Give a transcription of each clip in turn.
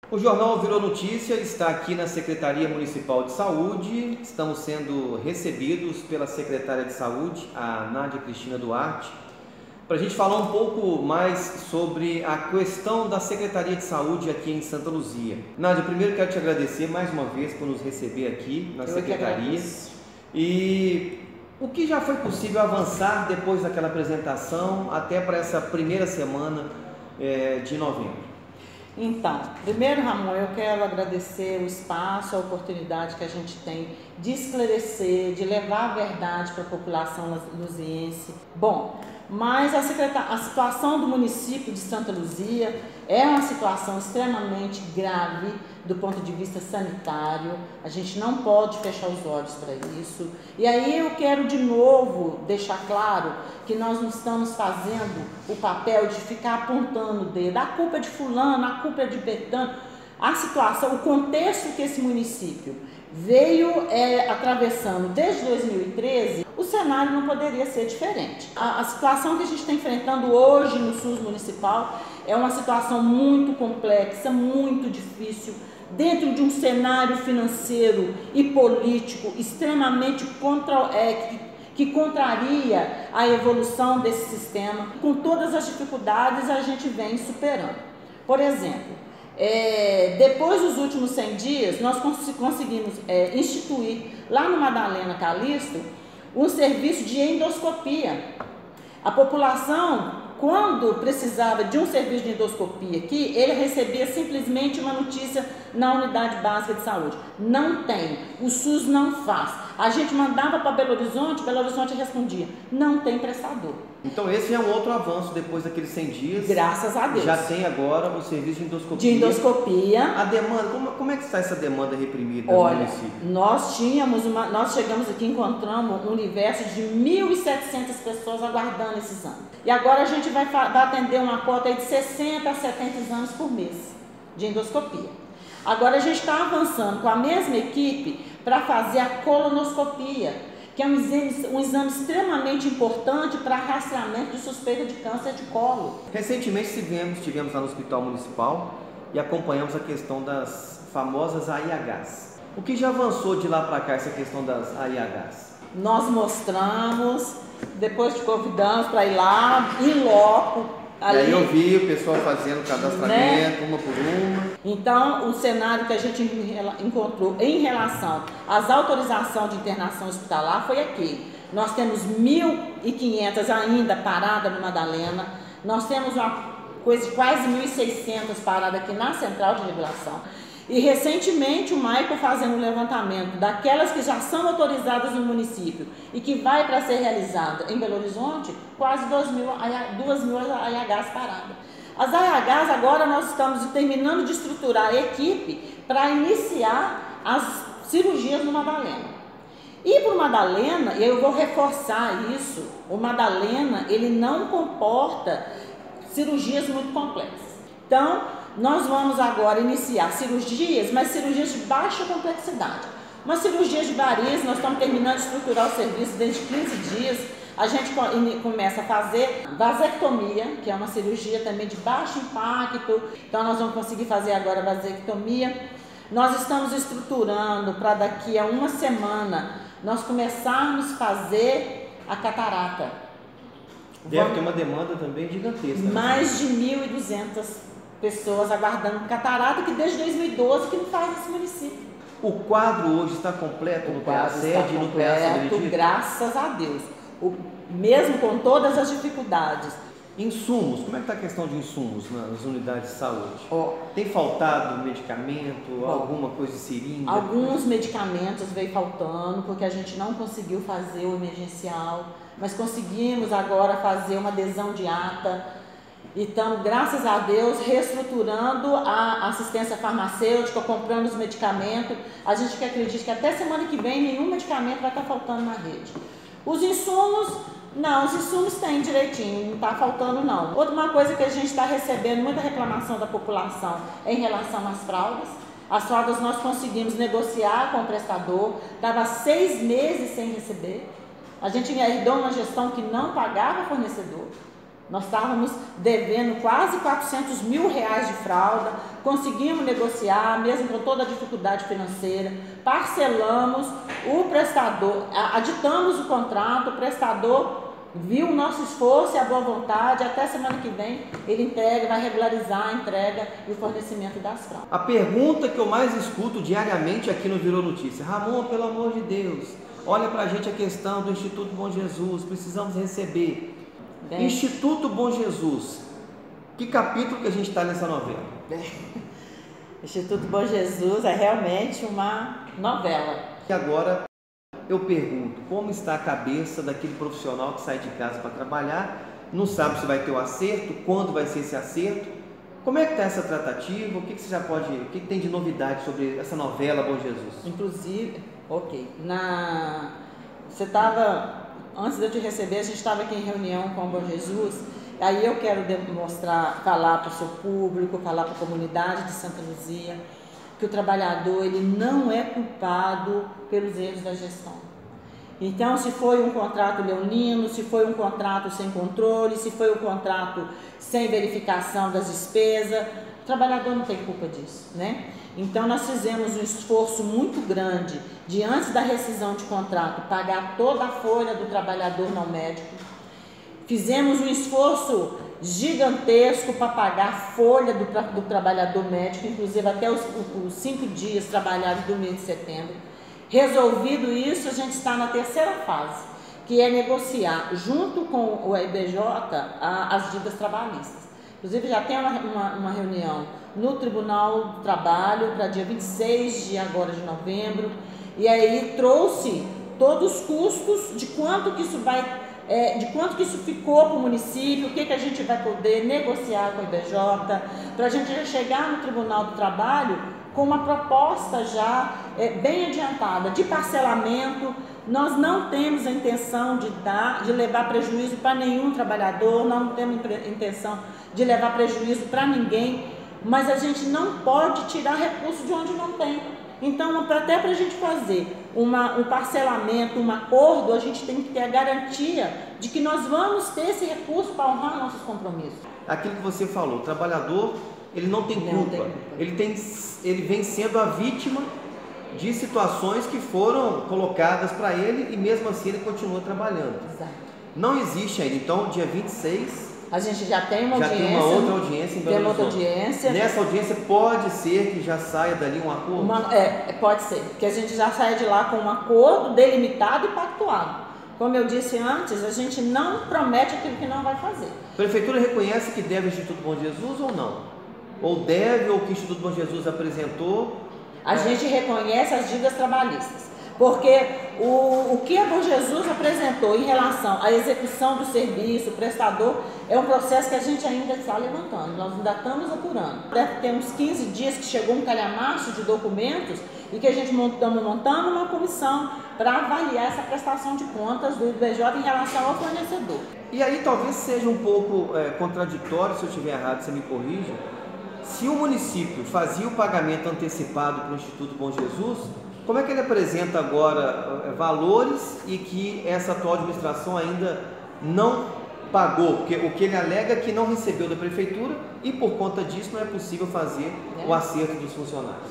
O Jornal Virou Notícia está aqui na Secretaria Municipal de Saúde. Estamos sendo recebidos pela secretária de Saúde, a Nádia Cristina Duarte, para a gente falar um pouco mais sobre a questão da Secretaria de Saúde aqui em Santa Luzia. Nádia, primeiro quero te agradecer mais uma vez por nos receber aqui na Secretaria. E o que já foi possível avançar depois daquela apresentação até para essa primeira semana de novembro? Então, primeiro, Ramon, eu quero agradecer o espaço, a oportunidade que a gente tem de esclarecer, de levar a verdade para a população luziense. Bom, mas a situação do município de Santa Luzia é uma situação extremamente grave do ponto de vista sanitário. A gente não pode fechar os olhos para isso. E aí eu quero de novo deixar claro que nós não estamos fazendo o papel de ficar apontando o dedo. A culpa é de fulano, a culpa é de Betano. A situação, o contexto que esse município veio atravessando desde 2013, o cenário não poderia ser diferente. A situação que a gente está enfrentando hoje no SUS municipal é uma situação muito complexa, muito difícil, dentro de um cenário financeiro e político extremamente que contraria a evolução desse sistema. Com todas as dificuldades a gente vem superando. Por exemplo, depois dos últimos 100 dias, nós conseguimos instituir lá no Madalena Calixto um serviço de endoscopia. A população, quando precisava de um serviço de endoscopia aqui, ele recebia simplesmente uma notícia na unidade básica de saúde. Não tem, o SUS não faz. A gente mandava para Belo Horizonte respondia, não tem prestador. Então esse é um outro avanço depois daqueles 100 dias. Graças a Deus. Já tem agora o serviço de endoscopia. De endoscopia. A demanda, como é que está essa demanda reprimida no município? Nós chegamos aqui e encontramos um universo de 1.700 pessoas aguardando esse exame. E agora a gente vai atender uma cota aí de 60 a 70 exames por mês de endoscopia. Agora a gente está avançando com a mesma equipe para fazer a colonoscopia, que é um exame extremamente importante para rastreamento de suspeita de câncer de colo. Recentemente estivemos lá no Hospital Municipal e acompanhamos a questão das famosas AIHs. O que já avançou de lá para cá essa questão das AIHs? Nós mostramos, depois te convidamos para ir lá, em loco. Ali, e aí eu vi o pessoal fazendo cadastramento, uma por uma. Então, o cenário que a gente encontrou em relação às autorizações de internação hospitalar foi aquele. Nós temos 1.500 ainda paradas no Madalena, nós temos uma coisa de quase 1.600 paradas aqui na Central de Regulação. E recentemente o Maico fazendo um levantamento daquelas que já são autorizadas no município e que vai para ser realizada em Belo Horizonte, quase 2.000 AIHs paradas. As AIHs agora nós estamos terminando de estruturar a equipe para iniciar as cirurgias no Madalena. E para o Madalena, eu vou reforçar isso, o Madalena ele não comporta cirurgias muito complexas. Então, nós vamos agora iniciar cirurgias, mas cirurgias de baixa complexidade. Uma cirurgia de variz, nós estamos terminando de estruturar o serviço dentro de 15 dias. A gente começa a fazer vasectomia, que é uma cirurgia também de baixo impacto. Então, nós vamos conseguir fazer agora a vasectomia. Nós estamos estruturando para daqui a uma semana nós começarmos a fazer a catarata. Deve ter uma demanda também gigantesca. Mais de 1.200 pessoas aguardando catarata, que desde 2012 que não faz esse município. O quadro hoje está completo no PA Sede e no PA Benedito? Graças a Deus. Mesmo com todas as dificuldades. Insumos, como é que está a questão de insumos nas unidades de saúde? Tem faltado medicamento, alguma coisa de seringa? Alguns medicamentos veio faltando, porque a gente não conseguiu fazer o emergencial, mas conseguimos agora fazer uma adesão de ata. E estamos, graças a Deus, reestruturando a assistência farmacêutica, comprando os medicamentos. A gente acredita que até semana que vem nenhum medicamento vai estar faltando na rede. Os insumos, não, os insumos tem direitinho, não está faltando não. Outra coisa que a gente está recebendo muita reclamação da população é em relação às fraldas. As fraldas nós conseguimos negociar com o prestador, estava 6 meses sem receber. A gente herdou uma gestão que não pagava fornecedor. Nós estávamos devendo quase 400 mil reais de fralda, conseguimos negociar, mesmo com toda a dificuldade financeira, parcelamos o prestador, aditamos o contrato, o prestador viu o nosso esforço e a boa vontade, até semana que vem ele entrega, vai regularizar a entrega e o fornecimento das fraldas. A pergunta que eu mais escuto diariamente aqui no Virou Notícia: Ramon, pelo amor de Deus, olha pra gente a questão do Instituto Bom Jesus, precisamos receber. Bem, Instituto Bom Jesus, que capítulo que a gente está nessa novela? Instituto Bom Jesus é realmente uma novela. E agora eu pergunto, como está a cabeça daquele profissional que sai de casa para trabalhar, não sabe se vai ter o acerto, quando vai ser esse acerto? Como é que está essa tratativa? O que você já pode, o que tem de novidade sobre essa novela Bom Jesus? Inclusive, você estava, antes de eu te receber, a gente estava aqui em reunião com o Bom Jesus, aí eu quero demonstrar, falar para o seu público, falar para a comunidade de Santa Luzia, que o trabalhador ele não é culpado pelos erros da gestão. Então, se foi um contrato leonino, se foi um contrato sem controle, se foi um contrato sem verificação das despesas, o trabalhador não tem culpa disso, né? Então, nós fizemos um esforço muito grande de, antes da rescisão de contrato, pagar toda a folha do trabalhador não médico. Fizemos um esforço gigantesco para pagar a folha do trabalhador médico, inclusive até os 5 dias trabalhados do mês de setembro. Resolvido isso, a gente está na terceira fase, que é negociar junto com o IBJ as dívidas trabalhistas. Inclusive já tem uma reunião no Tribunal do Trabalho para dia 26 de agora de novembro, e aí trouxe todos os custos de quanto que isso vai de quanto que isso ficou para o município, o que a gente vai poder negociar com o IBJ, para a gente já chegar no Tribunal do Trabalho com uma proposta já bem adiantada, de parcelamento. Nós não temos a intenção de levar prejuízo para nenhum trabalhador, não temos intenção de levar prejuízo para ninguém, mas a gente não pode tirar recurso de onde não tem. Então, até para a gente fazer um parcelamento, um acordo, a gente tem que ter a garantia de que nós vamos ter esse recurso para honrar nossos compromissos. Aquilo que você falou, o trabalhador, ele não tem culpa, ele vem sendo a vítima de situações que foram colocadas para ele e mesmo assim ele continua trabalhando. Exato. Não existe ainda, então dia 26... A gente já tem uma audiência. Já tem uma outra audiência em Belo Horizonte. Nessa audiência pode ser que já saia dali um acordo? Pode ser, que a gente já saia de lá com um acordo delimitado e pactuado. Como eu disse antes, a gente não promete aquilo que não vai fazer. A Prefeitura reconhece que deve o Instituto Bom Jesus ou não? Ou deve, ou que o Instituto Bom Jesus apresentou? A gente reconhece as dívidas trabalhistas. Porque o que a Bom Jesus apresentou em relação à execução do serviço, o prestador, é um processo que a gente ainda está levantando, nós ainda estamos apurando. Deve ter uns 15 dias que chegou um calhamaço de documentos e que a gente estamos montando uma comissão para avaliar essa prestação de contas do IBJ em relação ao fornecedor. E aí talvez seja um pouco contraditório, se eu estiver errado, você me corrija. Se o município fazia o pagamento antecipado para o Instituto Bom Jesus, como é que ele apresenta agora valores e que essa atual administração ainda não pagou? Porque o que ele alega é que não recebeu da prefeitura e por conta disso não é possível fazer o acerto dos funcionários.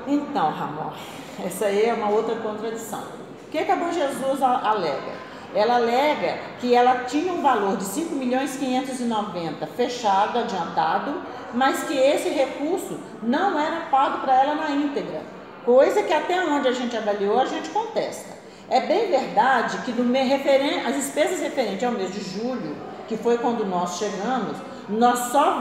Então, Ramon, essa aí é uma outra contradição. O que a Bom Jesus alega? Ela alega que ela tinha um valor de 5.590.000 fechado, adiantado, mas que esse recurso não era pago para ela na íntegra. Coisa que até onde a gente avaliou, a gente contesta. É bem verdade que as despesas referentes ao mês de julho, que foi quando nós chegamos, nós só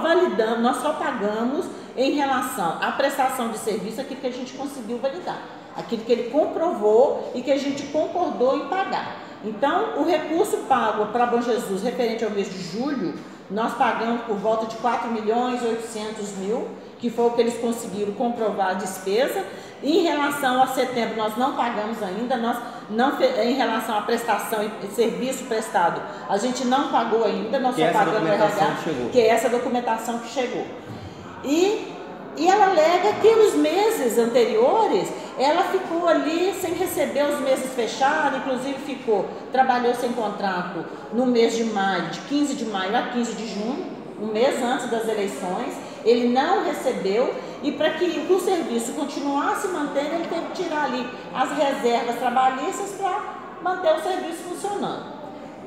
pagamos em relação à prestação de serviço aquilo que a gente conseguiu validar, aquilo que ele comprovou e que a gente concordou em pagar. Então, o recurso pago para Bom Jesus referente ao mês de julho, nós pagamos por volta de 4.800.000, que foi o que eles conseguiram comprovar a despesa. Em relação a setembro, nós não pagamos ainda, em relação à prestação e serviço prestado, a gente não pagou ainda, nós só pagamos o RH, que é essa documentação que chegou. E ela alega que nos meses anteriores, ela ficou ali sem receber os meses fechados, inclusive trabalhou sem contrato no mês de maio, de 15 de maio a 15 de junho, um mês antes das eleições, ele não recebeu, e para que o serviço continuasse mantendo, ele teve que tirar ali as reservas trabalhistas para manter o serviço funcionando.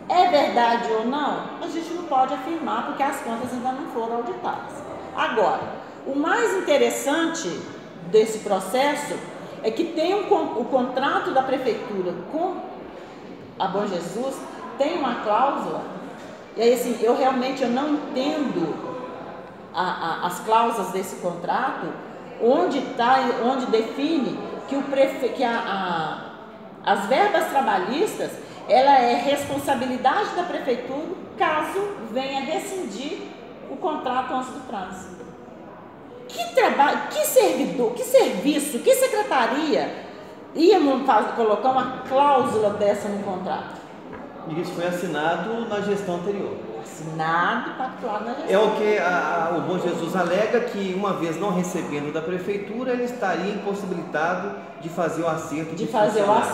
É verdade ou não? A gente não pode afirmar, porque as contas ainda não foram auditadas. Agora, o mais interessante desse processo é que tem o contrato da prefeitura com a Bom Jesus, tem uma cláusula, e aí assim, eu realmente não entendo as cláusulas desse contrato, onde define que as verbas trabalhistas, ela é responsabilidade da prefeitura caso venha rescindir o contrato antes do prazo. Que trabalho, que servidor, que serviço, que secretaria ia colocar uma cláusula dessa no contrato? E isso foi assinado na gestão anterior. Assinado e pactuado na gestão. É o que o Bom Jesus alega, que uma vez não recebendo da prefeitura, ele estaria impossibilitado de fazer o acerto dos funcionários.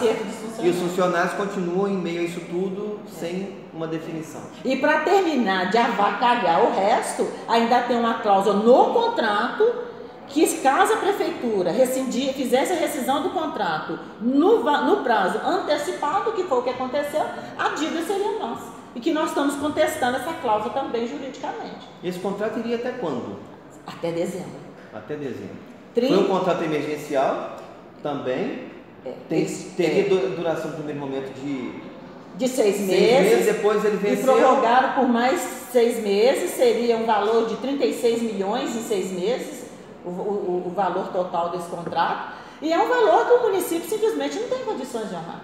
E os funcionários continuam em meio a isso tudo sem uma definição. E para terminar de avacalhar o resto, ainda tem uma cláusula no contrato que, caso a prefeitura fizesse a rescisão do contrato no prazo antecipado, que foi o que aconteceu, a dívida seria nossa. E que nós estamos contestando essa cláusula também juridicamente. Esse contrato iria até quando? Até dezembro. Até dezembro. Foi um contrato emergencial também. Teria duração no primeiro momento de 6 meses. Depois ele venceu. E prorrogaram por mais 6 meses. Seria um valor de 36 milhões em 6 meses, o valor total desse contrato. E é um valor que o município simplesmente não tem condições de honrar.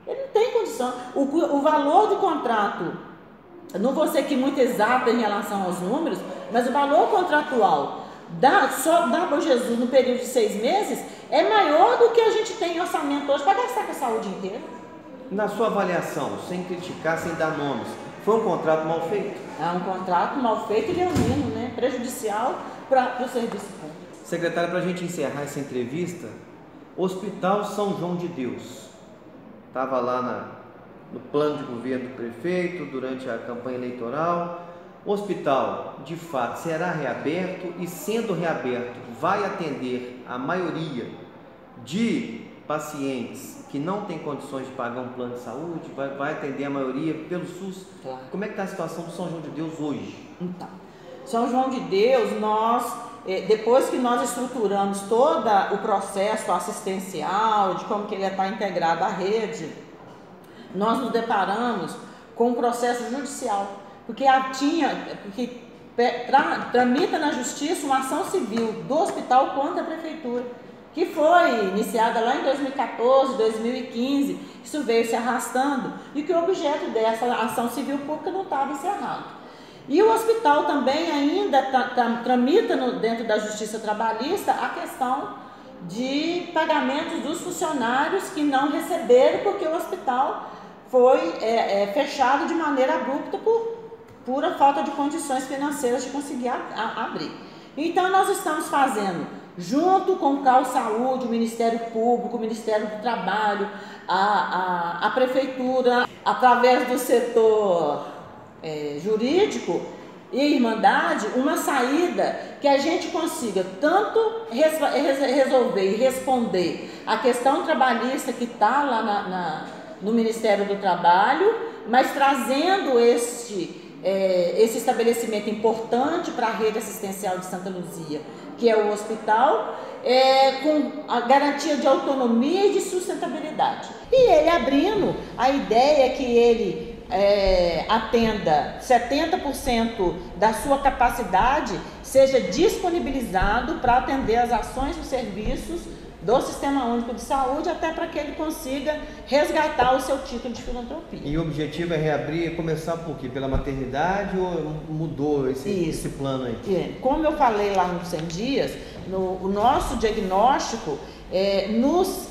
Ele não tem condição. O valor do contrato, não vou ser aqui muito exata em relação aos números, mas o valor contratual só da Bom Jesus no período de 6 meses é maior do que a gente tem em orçamento hoje para gastar com a saúde inteira. Na sua avaliação, sem criticar, sem dar nomes, foi um contrato mal feito? É um contrato mal feito e leonino, né? Prejudicial para o serviço público. Secretária, para a gente encerrar essa entrevista, Hospital São João de Deus estava lá no plano de governo do prefeito durante a campanha eleitoral. O hospital, de fato, será reaberto e, sendo reaberto, vai atender a maioria de pacientes que não têm condições de pagar um plano de saúde, vai atender a maioria pelo SUS. Claro. Como é que está a situação do São João de Deus hoje? Então, São João de Deus, depois que nós estruturamos todo o processo assistencial, de como que ele está integrado à rede, nós nos deparamos com um processo judicial, porque tramita na justiça uma ação civil do hospital contra a prefeitura, que foi iniciada lá em 2014, 2015, isso veio se arrastando, e que o objeto dessa ação civil pública não estava encerrado. E o hospital também ainda tramita dentro da Justiça Trabalhista a questão de pagamentos dos funcionários que não receberam, porque o hospital foi fechado de maneira abrupta por pura falta de condições financeiras de conseguir abrir. Então nós estamos fazendo, junto com o CAU Saúde, o Ministério Público, o Ministério do Trabalho, a Prefeitura, através do setor jurídico e Irmandade, uma saída que a gente consiga tanto resolver e responder a questão trabalhista que está lá no Ministério do Trabalho, mas trazendo esse estabelecimento importante para a rede assistencial de Santa Luzia, que é o hospital, com a garantia de autonomia e de sustentabilidade. E ele abrindo, a ideia é que ele atenda 70% da sua capacidade, seja disponibilizado para atender as ações e serviços do Sistema Único de Saúde, até para que ele consiga resgatar o seu título de filantropia. E o objetivo é reabrir, começar por quê? Pela maternidade ou mudou esse plano aí? Como eu falei lá nos 100 dias, o nosso diagnóstico nos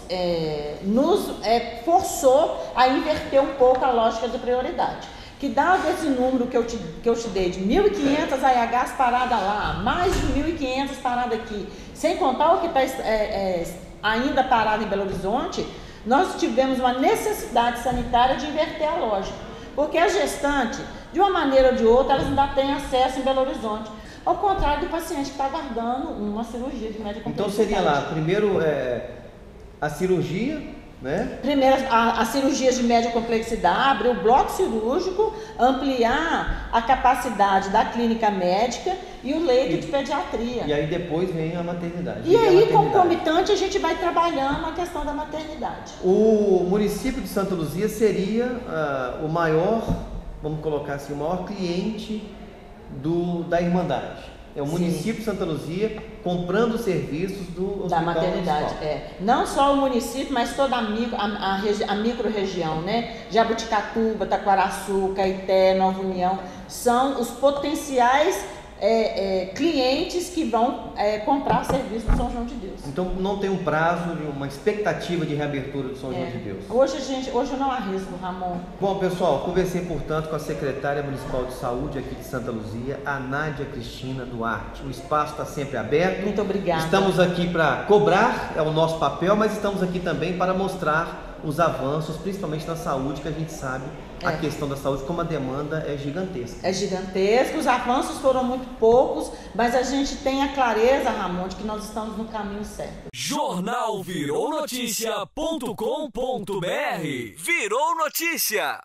forçou a inverter um pouco a lógica de prioridade. Que dado esse número que eu te dei de 1.500 AHs paradas lá, mais de 1.500 paradas aqui, sem contar o que está ainda parada em Belo Horizonte, nós tivemos uma necessidade sanitária de inverter a lógica, porque a gestante, de uma maneira ou de outra, elas ainda têm acesso em Belo Horizonte, ao contrário do paciente que está aguardando uma cirurgia de média complexidade. Então seria lá, primeiro a cirurgia, né? Primeiro, as cirurgias de média complexidade, abrir o bloco cirúrgico, ampliar a capacidade da clínica médica e o leito de pediatria. E aí depois vem a maternidade. E aí, concomitante, a gente vai trabalhando a questão da maternidade. O município de Santa Luzia seria o maior, vamos colocar assim, o maior cliente da Irmandade. É o município de Santa Luzia comprando serviços do da maternidade. Não só o município, mas toda a micro-região, né? Jabuticatuba, Taquaraçu, Caeté, Nova União, são os potenciais clientes que vão comprar serviço do São João de Deus. Então não tem um prazo, uma expectativa de reabertura do São João de Deus. Hoje eu não arrisco, Ramon. Bom, pessoal, conversei, portanto, com a secretária municipal de saúde aqui de Santa Luzia, a Nádia Cristina Duarte. O espaço está sempre aberto. Muito obrigada. Estamos aqui para cobrar, é o nosso papel, mas estamos aqui também para mostrar os avanços, principalmente na saúde, que a gente sabe a questão da saúde, como a demanda é gigantesca. É gigantesca, os avanços foram muito poucos, mas a gente tem a clareza, Ramon, de que nós estamos no caminho certo. Jornal Virou Notícia.com.br. Virou Notícia!